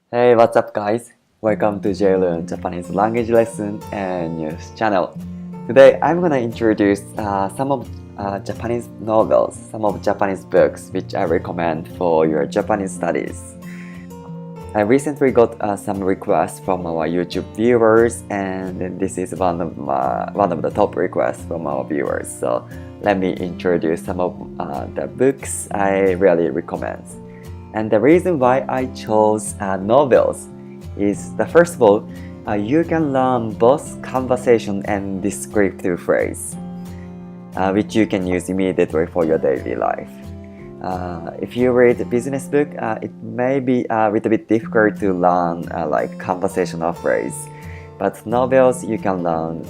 Hey, what's up guys? Welcome to JLoon Japanese language lesson and news channel. Today I'm gonna introduce some of Japanese novels, some of Japanese books which I recommend for your Japanese studies. I recently got some requests from our YouTube viewers, and this is one of the top requests from our viewers. So let me introduce some of the books I really recommend. And the reason why I chose novels is that first of all, you can learn both conversation and descriptive phrase, which you can use immediately for your daily life. If you read a business book, it may be a little bit difficult to learn like conversational phrase, but novels you can learn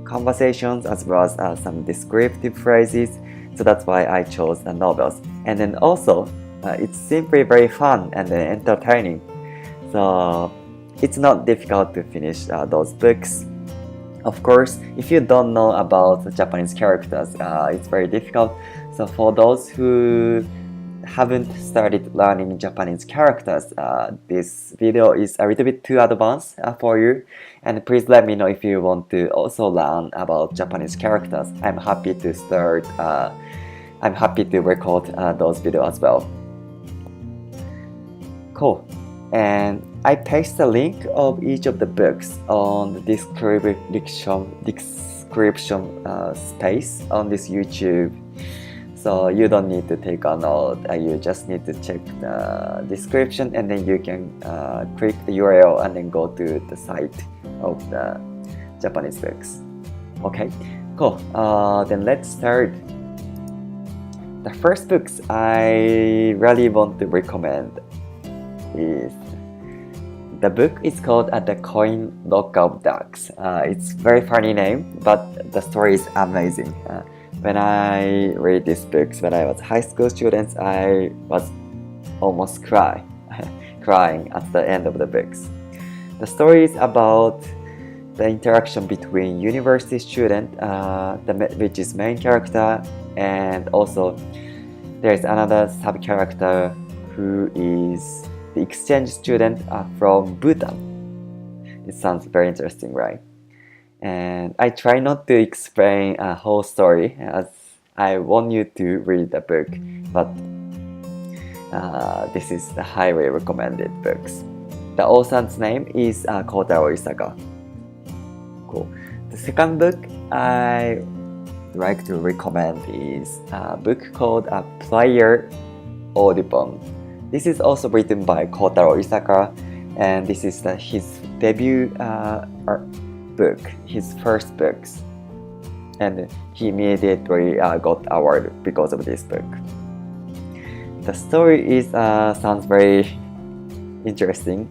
conversations as well as some descriptive phrases. So that's why I chose novels. And then also, it's simply very fun and entertaining. So it's not difficult to finish those books. Of course, if you don't know about the Japanese characters, it's very difficult. So for those who haven't started learning Japanese characters, this video is a little bit too advanced for you. And please let me know if you want to also learn about Japanese characters. I'm happy to start. I'm happy to record those videos as well. Cool. And I paste the link of each of the books on the description space on this YouTube. So you don't need to take a note. You just need to check the description, and then you can click the URL and then go to the site of the Japanese books. Okay, cool. Then let's start. The first books I really want to recommend is the book is called The Coin Lock of Ducks. It's very funny name, but the story is amazing. When I read these books when I was high school student, I was almost crying at the end of the books. The story is about the interaction between university student, which is main character, and also there's another sub character who is the exchange student from Bhutan. It sounds very interesting, right? And I try not to explain a whole story as I want you to read the book, but this is the highly recommended books. The author's name is Kotaro Isaka. Cool. The second book I like to recommend is a book called Player Audubon. This is also written by Kotaro Isaka, and this is his debut book, his first books, and he immediately got award because of this book. The story is sounds very interesting.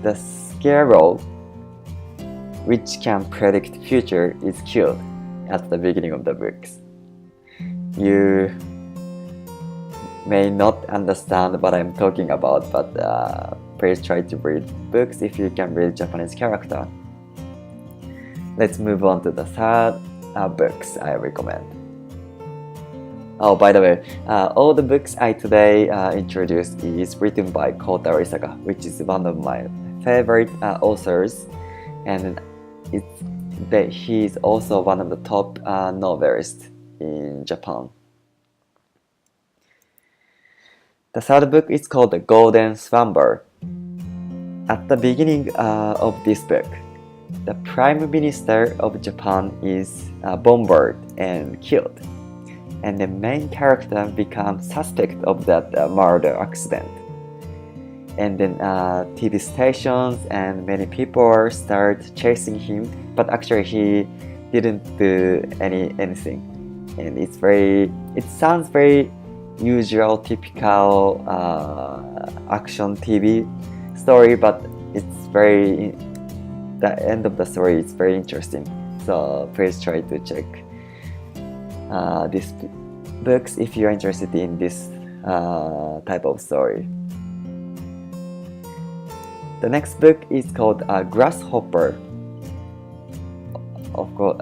The squirrel, which can predict future, is killed at the beginning of the books. You may not understand what I'm talking about, but please try to read books if you can read Japanese character. Let's move on to the third books I recommend. Oh, by the way, all the books I today introduced is written by Kotaro Isaka, which is one of my favorite authors, and he is also one of the top novelists in Japan. The third book is called The Golden Slumber. At the beginning of this book, the Prime Minister of Japan is bombarded and killed, and the main character becomes suspect of that murder accident. And then TV stations and many people start chasing him, but actually he didn't do anything. And it sounds very usual, typical action TV story, but the end of the story is very interesting. So please try to check these books if you're interested in this type of story. The next book is called Grasshopper. Of course,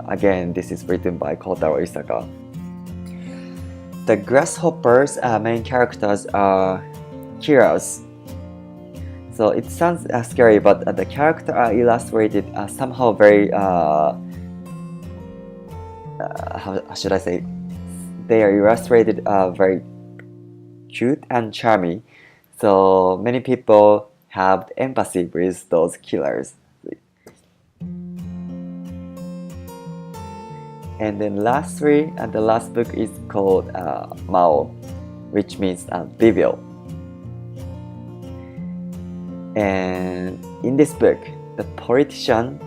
again, this is written by Kotaro Isaka. The Grasshopper's main characters are killers. So it sounds scary, but the characters are illustrated somehow very how should I say? They are illustrated very cute and charming. So many people have empathy with those killers. And then lastly, the last book is called Mao, which means devil. And in this book, the politician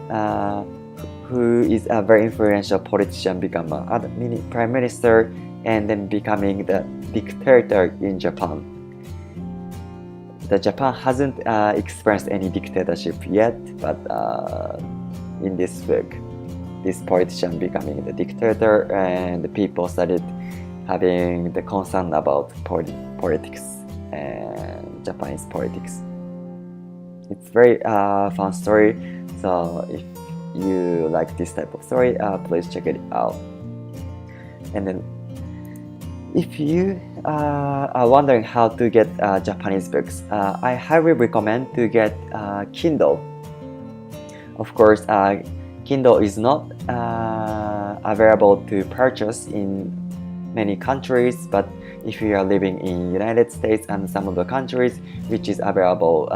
who is a very influential politician become a mini prime minister and then becoming the dictator in Japan. The Japan hasn't experienced any dictatorship yet, but in this book, this politician becoming the dictator, and the people started having the concern about politics and Japanese politics. It's very fun story, so if you like this type of story, please check it out. And then if you are wondering how to get Japanese books, I highly recommend to get Kindle. Of course, Kindle is not available to purchase in many countries, but if you are living in United States and some of the countries which is available,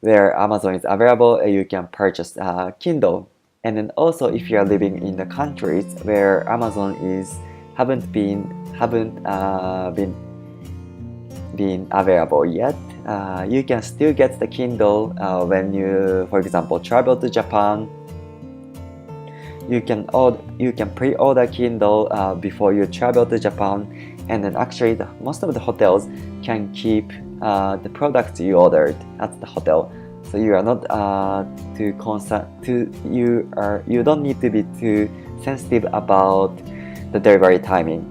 where Amazon is available, you can purchase Kindle. And then also, if you are living in the countries where Amazon haven't been available yet, you can still get the Kindle when you, for example, travel to Japan. You can pre-order Kindle before you travel to Japan, and then actually most of the hotels can keep the products you ordered at the hotel. So you are not you don't need to be too sensitive about the delivery timing.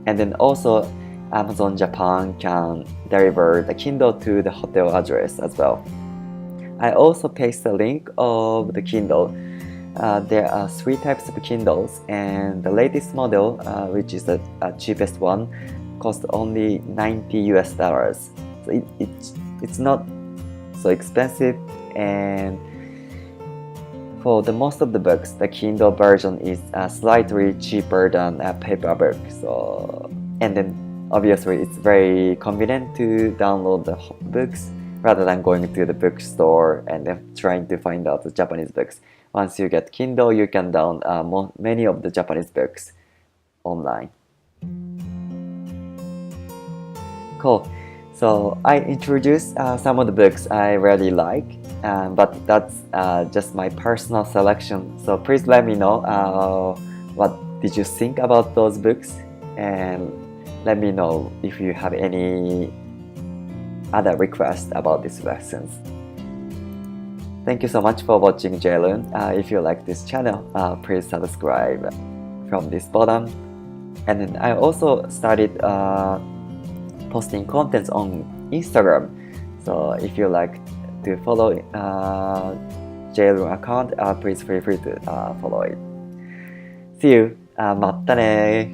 And then also Amazon Japan can deliver the Kindle to the hotel address as well. I also paste the link of the Kindle. There are 3 types of Kindles, and the latest model, which is the cheapest one, costs only $90. So it's not so expensive, and for the most of the books, the Kindle version is slightly cheaper than a paper book. So, and then obviously it's very convenient to download the books rather than going to the bookstore and then trying to find out the Japanese books. Once you get Kindle, you can download many of the Japanese books online. Cool. So I introduced some of the books I really like, but that's just my personal selection. So please let me know what did you think about those books, and let me know if you have any other requests about these lessons. Thank you so much for watching JLoon. If you like this channel, please subscribe from this bottom. And then I also started posting contents on Instagram. So if you like to follow JLoon account, please feel free to follow it. See you. またね